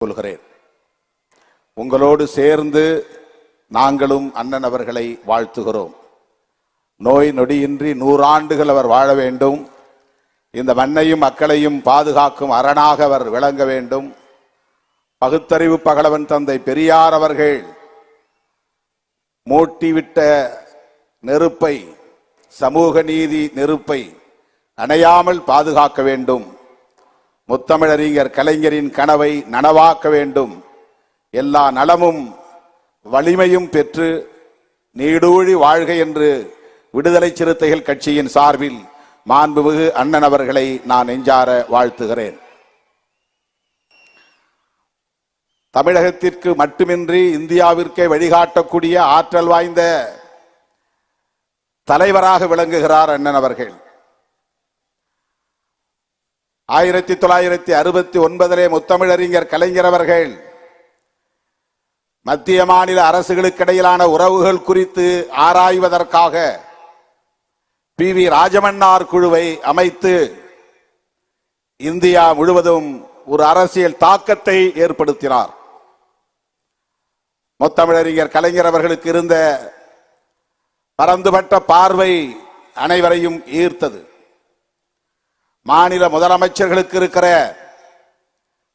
கொள்கிறேன். உங்களோடு சேர்ந்து நாங்களும் அண்ணன் அவர்களை வாழ்த்துகிறோம். நோய் நொடியின்றி 100 ஆண்டுகள் அவர் வாழ வேண்டும். இந்த மண்ணையும் மக்களையும் பாதுகாக்கும் அரணாக அவர் விளங்க வேண்டும். பகுத்தறிவு பகலவன் தந்தை பெரியார் அவர்கள் மூட்டிவிட்ட நெருப்பை, சமூக நீதி நெருப்பை அணையாமல் பாதுகாக்க வேண்டும். முத்தமிழறிஞர் கலைஞரின் கனவை நனவாக்க வேண்டும். எல்லா நலமும் வலிமையும் பெற்று நீடூழி வாழ்க என்று விடுதலை சிறுத்தைகள் கட்சியின் சார்பில் மாண்புமிகு அண்ணன் அவர்களை நான் நெஞ்சார வாழ்த்துகிறேன். தமிழகத்திற்கு மட்டுமின்றி இந்தியாவிற்கே வழிகாட்டக்கூடிய ஆற்றல் வாய்ந்த தலைவராக விளங்குகிறார் அண்ணன் அவர்கள். 1969 முத்தமிழறிஞர் கலைஞர் அவர்கள் மத்திய மாநில அரசுகளுக்கு இடையிலான உறவுகள் குறித்து ஆராய்வதற்காக PV ராஜமன்னார் குழுவை அமைத்து இந்தியா முழுவதும் ஒரு அரசியல் தாக்கத்தை ஏற்படுத்தினார். முத்தமிழறிஞர் கலைஞர் அவர்களுக்கு இருந்த பரந்துபட்ட பார்வை அனைவரையும் ஈர்த்தது. மாநில முதலமைச்சர்களுக்கு இருக்கிற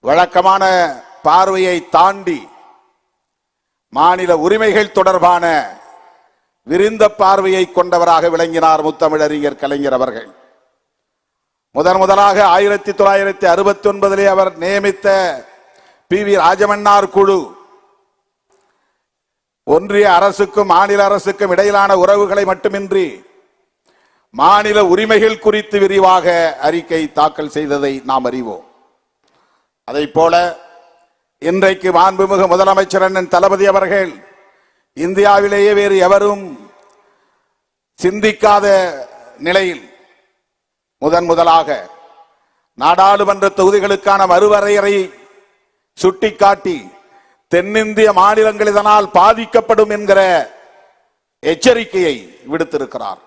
வழக்கமான பார்வையை தாண்டி மாநில உரிமைகள் தொடர்பான விரிந்த பார்வையை கொண்டவராக விளங்கினார் முத்தமிழறிஞர் கலைஞர் அவர்கள். முதலாக 1969 அவர் நியமித்த PV ராஜமன்னார் குழு ஒன்றிய அரசுக்கும் மாநில அரசுக்கும் இடையிலான உறவுகளை மட்டுமின்றி மாநில உரிமைகள் குறித்து விரிவாக அறிக்கை தாக்கல் செய்ததை நாம் அறிவோம். அதைப் போல இன்றைக்கு மாண்புமிகு முதலமைச்சர் அண்ணன் தளபதி அவர்கள் இந்தியாவிலேயே வேறு எவரும் சிந்திக்காத நிலையில் முதலாக நாடாளுமன்ற தொகுதிகளுக்கான மறுவரையறை சுட்டிக்காட்டி தென்னிந்திய மாநிலங்கள் இதனால் பாதிக்கப்படும் என்கிற எச்சரிக்கையை விடுத்திருக்கிறார்.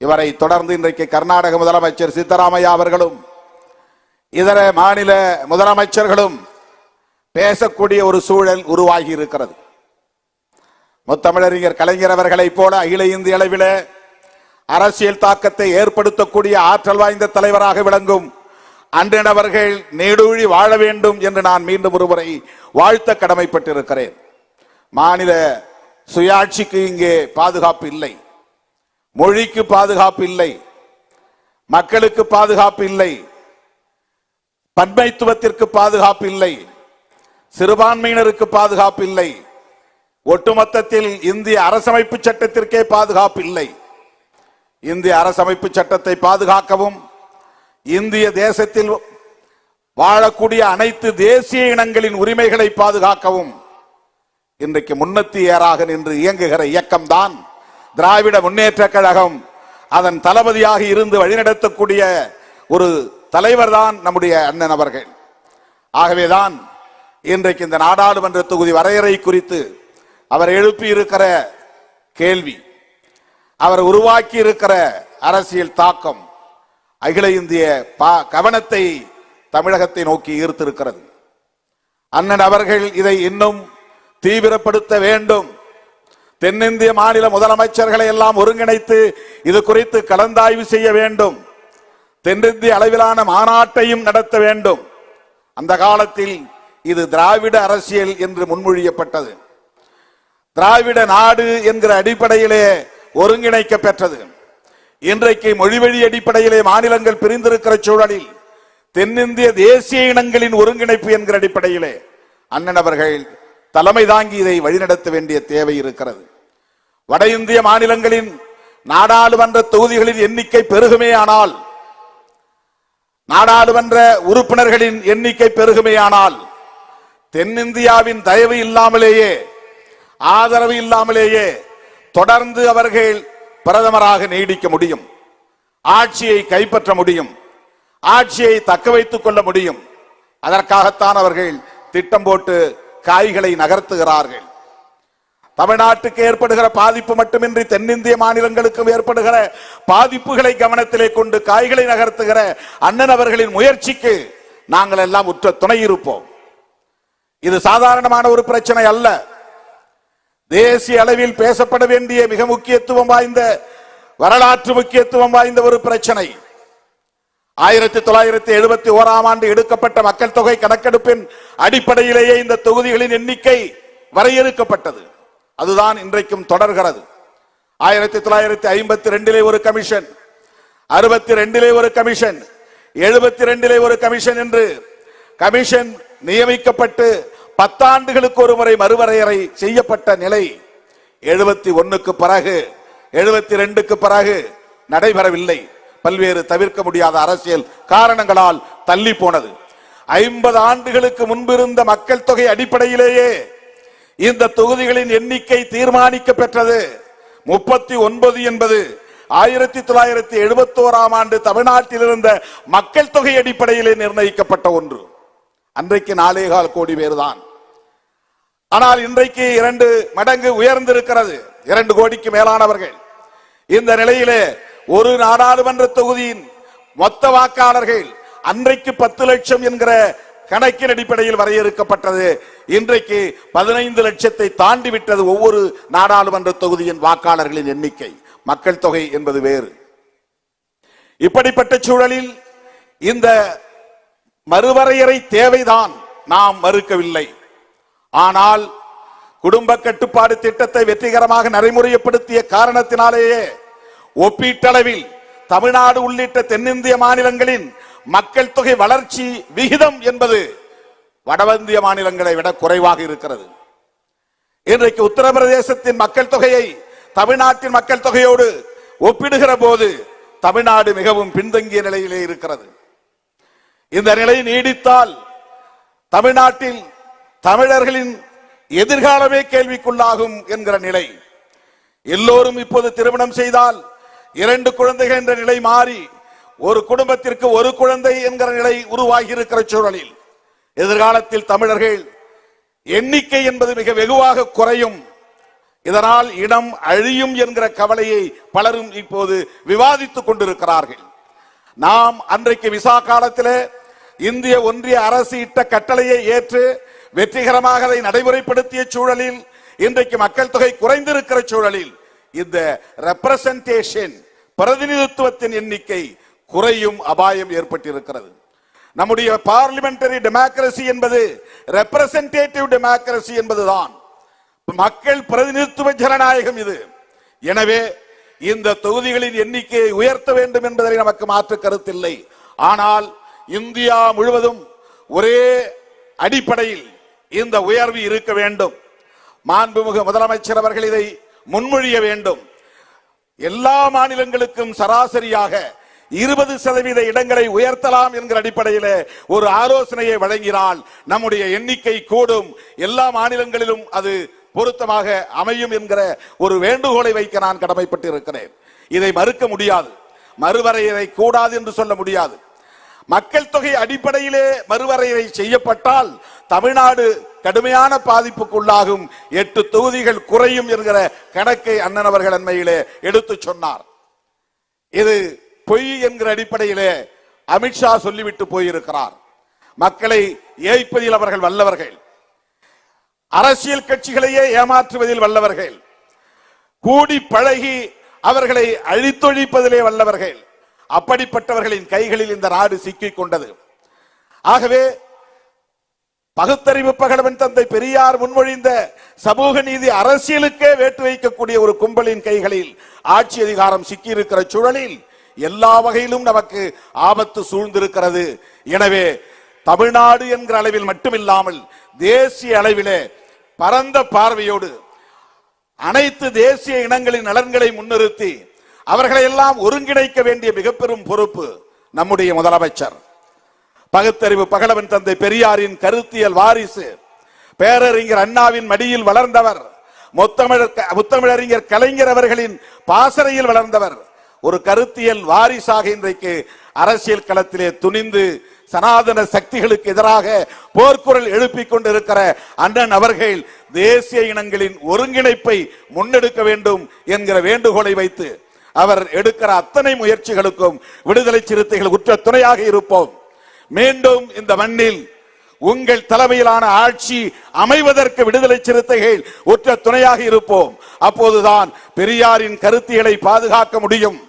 இவரை தொடர்ந்து இன்றைக்கு கர்நாடக முதலமைச்சர் சித்தராமையா அவர்களும் இதர மாநில முதலமைச்சர்களும் பேசக்கூடிய ஒரு சூழல் உருவாகி இருக்கிறது. முத்தமிழறிஞர் கலைஞர் அவர்களை போல அகில இந்திய அளவில் அரசியல் தாக்கத்தை ஏற்படுத்தக்கூடிய ஆற்றல் வாய்ந்த தலைவராக விளங்கும் அண்ணன் அவர்கள் நீடூழி வாழ வேண்டும் என்று நான் மீண்டும் ஒருமுறை வாழ்த்த கடமைப்பட்டிருக்கிறேன். மாநில சுயாட்சிக்கு இங்கே பாதுகாப்பு இல்லை, மொழிக்கு பாதுகாப்பு இல்லை, மக்களுக்கு பாதுகாப்பு இல்லை, பன்மைத்துவத்திற்கு பாதுகாப்பு இல்லை, சிறுபான்மையினருக்கு பாதுகாப்பு இல்லை, ஒட்டுமொத்தத்தில் இந்திய அரசமைப்பு சட்டத்திற்கே பாதுகாப்பு இல்லை. இந்திய அரசமைப்பு சட்டத்தை பாதுகாக்கவும் இந்திய தேசத்தில் வாழக்கூடிய அனைத்து தேசிய இனங்களின் உரிமைகளை பாதுகாக்கவும் இன்றைக்கு முன்னேறாக நின்று இயங்குகிற இயக்கம்தான் திராவிட முன்னேற்ற கழகம். அதன் தளபதியாக இருந்து வழிநடத்தக்கூடிய ஒரு தலைவர் தான் நம்முடைய அண்ணன் அவர்கள். ஆகவேதான் இன்றைக்கு இந்த நாடாளுமன்ற தொகுதி வரையறை குறித்து அவர் எழுப்பி இருக்கிற கேள்வி, அவர் உருவாக்கி இருக்கிற அரசியல் தாக்கம் அகில இந்திய கவனத்தை தமிழகத்தை நோக்கி ஈர்த்திருக்கிறது. அண்ணன் அவர்கள் இதை இன்னும் தீவிரப்படுத்த வேண்டும். தென்னிந்திய மாநில முதலமைச்சர்களை எல்லாம் ஒருங்கிணைத்து இது குறித்து கலந்தாய்வு செய்ய வேண்டும். தென்னிந்திய அளவிலான மாநாட்டையும் நடத்த வேண்டும். அந்த காலத்தில் இது திராவிட அரசியல் என்று முன்மொழியப்பட்டது. திராவிட நாடு என்கிற அடிப்படையிலே ஒருங்கிணைக்க பெற்றது. இன்றைக்கு மொழிவழி அடிப்படையிலே மாநிலங்கள் பிரிந்திருக்கிற சூழலில் தென்னிந்திய தேசிய இனங்களின் ஒருங்கிணைப்பு என்கிற அடிப்படையிலே அண்ணன் அவர்கள் தலைமை தாங்கி இதை வழிநடத்த வேண்டிய தேவை இருக்கிறது. வட இந்திய மாநிலங்களின் நாடாளுமன்ற தொகுதிகளின் எண்ணிக்கை பெருகுமேயானால், நாடாளுமன்ற உறுப்பினர்களின் எண்ணிக்கை பெருகுமேயானால் தென்னிந்தியாவின் தயவு இல்லாமலேயே, ஆதரவு இல்லாமலேயே தொடர்ந்து அவர்கள் பிரதமராக நீடிக்க முடியும், ஆட்சியை கைப்பற்ற முடியும், ஆட்சியை தக்க வைத்துக் கொள்ள முடியும். அதற்காகத்தான் அவர்கள் திட்டம் போட்டு காய்களை நகர்த்துகிறார்கள். தமிழ்நாட்டுக்கு ஏற்படுகிற பாதிப்பு மட்டுமின்றி தென்னிந்திய மாநிலங்களுக்கும் ஏற்படுகிற பாதிப்புகளை கவனத்திலே கொண்டு காய்களை நகர்த்துகிற அண்ணன் அவர்களின் முயற்சிக்கு நாங்கள் எல்லாம் உற்ற துணை இருப்போம். இது சாதாரணமான ஒரு பிரச்சனை அல்ல. தேசிய அளவில் பேசப்பட வேண்டிய மிக முக்கியத்துவம் வாய்ந்த, வரலாற்று முக்கியத்துவம் வாய்ந்த ஒரு பிரச்சனை. 1971ஆம் ஆண்டு எடுக்கப்பட்ட மக்கள் தொகை கணக்கெடுப்பின் அடிப்படையிலேயே இந்த தொகுதிகளின் எண்ணிக்கை வரையறுக்கப்பட்டது. அதுதான் இன்றைக்கும் தொடர்கிறது. 1952 ஒரு கமிஷன், 62 ஒரு கமிஷன், 72 ஒரு கமிஷன் என்று கமிஷன் நியமிக்கப்பட்டு 10 ஆண்டுகளுக்கு ஒரு முறை மறுவரையறை செய்யப்பட்ட நிலை 71க்கு பிறகு 72க்கு பிறகு நடைபெறவில்லை. பல்வேறு தவிர்க்க முடியாத அரசியல் காரணங்களால் தள்ளி போனது. 50 ஆண்டுகளுக்கு முன்பிருந்த மக்கள் தொகை அடிப்படையிலேயே இந்த தொகுதிகளின் எண்ணிக்கை தீர்மானிக்க பெற்றது. 39 என்பது 1971ஆம் ஆண்டு தமிழ்நாட்டில் இருந்த மக்கள் தொகை அடிப்படையிலே நிர்ணயிக்கப்பட்ட ஒன்று. அன்றைக்கு 4.25 கோடி பேர் தான். ஆனால் இன்றைக்கு 2 மடங்கு உயர்ந்திருக்கிறது, 2 கோடிக்கு மேலானவர்கள். இந்த நிலையிலே ஒரு நாடாளுமன்ற தொகுதியின் மொத்த வாக்காளர்கள் அன்றைக்கு 10 லட்சம் என்கிற கணக்கின் அடிப்படையில் வரையறுக்கப்பட்டது. இன்றைக்கு 15 லட்சத்தை தாண்டி விட்டது ஒவ்வொரு நாடாளுமன்ற தொகுதியின் வாக்காளர்களின் எண்ணிக்கை. மக்கள் தொகை என்பது வேறு. இப்படிப்பட்ட சூழலில் இந்த மறுவரையறை தேவைதான், நாம் மறுக்கவில்லை. ஆனால் குடும்ப கட்டுப்பாடு திட்டத்தை வெற்றிகரமாக நடைமுறைப்படுத்திய காரணத்தினாலேயே ஒப்பீட்டளவில் தமிழ்நாடு உள்ளிட்ட தென்னிந்திய மாநிலங்களின் மக்கள் தொகை வளர்ச்சி விகிதம் என்பது வடஇந்திய மாநிலங்களை விட குறைவாக இருக்கிறது. இன்றைக்கு உத்தரப்பிரதேசத்தின் மக்கள் தொகையை தமிழ்நாட்டின் மக்கள் தொகையோடு ஒப்பிடுகிற போது தமிழ்நாடு மிகவும் பின்தங்கிய நிலையிலே இருக்கிறது. இந்த நிலை நீடித்தால் தமிழ்நாட்டில் தமிழர்களின் எதிர்காலமே கேள்விக்குள்ளாகும் என்கிற நிலை. எல்லோரும் இப்போது திருமணம் செய்தால் 2 குழந்தைகள் என்ற நிலை மாறி ஒரு குடும்பத்திற்கு 1 குழந்தை என்கிற நிலை உருவாகி இருக்கிற சூழலில் எதிர்காலத்தில் தமிழர்கள் எண்ணிக்கை என்பது மிக வெகுவாக குறையும். இதனால் இனம் அழியும் என்கிற கவலையை பலரும் இப்போது விவாதித்துக் கொண்டிருக்கிறார்கள். நாம் அன்றைக்கு விசா காலத்திலே இந்திய ஒன்றிய அரசு இட்ட கட்டளையை ஏற்று வெற்றிகரமாக அதை நடைமுறைப்படுத்திய சூழலில் இன்றைக்கு மக்கள் தொகை குறைந்திருக்கிற சூழலில் இந்த ரெப்ரசன்டேஷன், பிரதிநிதித்துவத்தின் எண்ணிக்கை குறையும் அபாயம் ஏற்பட்டிருக்கிறது. நம்முடைய பார்லிமெண்டரி டெமோக்ரசி என்பது ரெப்ரசன்டேட்டிவ் டெமோக்ரசி என்பதுதான், மக்கள் பிரதிநிதித்துவ ஜனநாயகம் இது. எனவே இந்த தொகுதிகளின் எண்ணிக்கையை உயர்த்த வேண்டும் என்பதில் நமக்கு மாற்று கருத்தில்லை. ஆனால் இந்தியா முழுவதும் ஒரே அடிப்படையில் இந்த உயர்வு இருக்க வேண்டும். மாண்புமிகு முதலமைச்சர் அவர்கள் இதை முன்மொழிய வேண்டும். எல்லா மாநிலங்களுக்கும் சராசரியாக 20% இடங்களை உயர்த்தலாம் என்கிற அடிப்படையில் ஒரு ஆலோசனையை வழங்கினால் நம்முடைய எண்ணிக்கை கூடும், எல்லா மாநிலங்களிலும் அது பொருத்தமாக அமையும் என்கிற ஒரு வேண்டுகோளை வைக்க நான் கடமைப்பட்டிருக்கிறேன். இதை மறுக்க முடியாது, மறுவரையறை கூடாது என்று சொல்ல முடியாது. மக்கள் தொகை அடிப்படையிலே மறுவரையறை செய்யப்பட்டால் தமிழ்நாடு கடுமையான பாதிப்புக்குள்ளாகும், 8 தொகுதிகள் குறையும் என்கிற கணக்கை அண்ணன் அவர்கள் அண்மையிலே எடுத்து சொன்னார். இது பொய் என்கிற அடிப்படையிலே அமித்ஷா சொல்லிவிட்டு போயிருக்கிறார். மக்களை ஏய்ப்பதில் அவர்கள் வல்லவர்கள், அரசியல் கட்சிகளையே ஏமாற்றுவதில் வல்லவர்கள், கூடி பழகி அவர்களை அழித்தொழிப்பதிலே வல்லவர்கள். அப்படிப்பட்டவர்களின் கைகளில் இந்த நாடு சிக்கிக் கொண்டது. ஆகவே பகுத்தறிவு பகலவன் தந்தை பெரியார் முன்மொழிந்த சமூக நீதி அரசியலுக்கே வேட்டு வைக்கக்கூடிய ஒரு கும்பலின் கைகளில் ஆட்சி அதிகாரம் சிக்கியிருக்கிற சூழலில் எல்லா வகையிலும் நமக்கு ஆபத்து சூழ்ந்திருக்கிறது. எனவே தமிழ்நாடு என்கிற அளவில் மட்டுமில்லாமல் தேசிய அளவிலே பரந்த பார்வையோடு அனைத்து தேசிய இனங்களின் நலன்களை முன்னிறுத்தி அவர்களை எல்லாம் ஒருங்கிணைக்க வேண்டிய மிக பெரும் பொறுப்பு நம்முடைய முதலமைச்சர். பகுத்தறிவு பகலவன் தந்தை பெரியாரின் கருத்தியல் வாரிசு, பேரறிஞர் அண்ணாவின் மடியில் வளர்ந்தவர், முத்தமிழறிஞர் கலைஞர் அவர்களின் பாசறையில் வளர்ந்தவர், ஒரு கருத்தியல் வாரிசாக இன்றைக்கு அரசியல் களத்திலே துணிந்து சனாதன சக்திகளுக்கு எதிராக போர்க்குரல் எழுப்பிக் கொண்டிருக்கிற அண்ணன் அவர்கள் தேசிய இனங்களின் ஒருங்கிணைப்பை முன்னெடுக்க வேண்டும் என்கிற வேண்டுகோளை வைத்து அவர் எடுக்கிற அத்தனை முயற்சிகளுக்கும் விடுதலை சிறுத்தைகள் உற்ற துணையாக இருப்போம். மீண்டும் இந்த மண்ணில் உங்கள் தலைமையிலான ஆட்சி அமைவதற்கு விடுதலை சிறுத்தைகள் உற்ற துணையாக இருப்போம். அப்போதுதான் பெரியாரின் கருத்தியலை பாதுகாக்க முடியும்,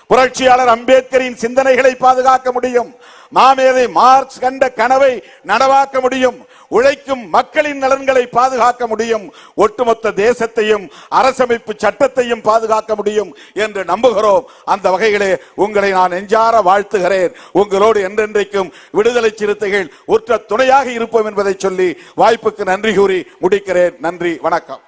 புரட்சியாளர் அம்பேத்கரின் சிந்தனைகளை பாதுகாக்க முடியும், மாமேதை மார்க்ஸ் கண்ட கனவை நனவாக்க முடியும், உழைக்கும் மக்களின் நலன்களை பாதுகாக்க முடியும், ஒட்டுமொத்த தேசத்தையும் அரசமைப்பு சட்டத்தையும் பாதுகாக்க முடியும் என்று நம்புகிறோம். அந்த வகையிலே உங்களை நான் நெஞ்சார வாழ்த்துகிறேன். உங்களோடு என்றென்றைக்கும் விடுதலை சிறுத்தைகள் உற்ற துணையாக இருப்போம் என்பதை சொல்லி வாய்ப்புக்கு நன்றி கூறி முடிக்கிறேன். நன்றி, வணக்கம்.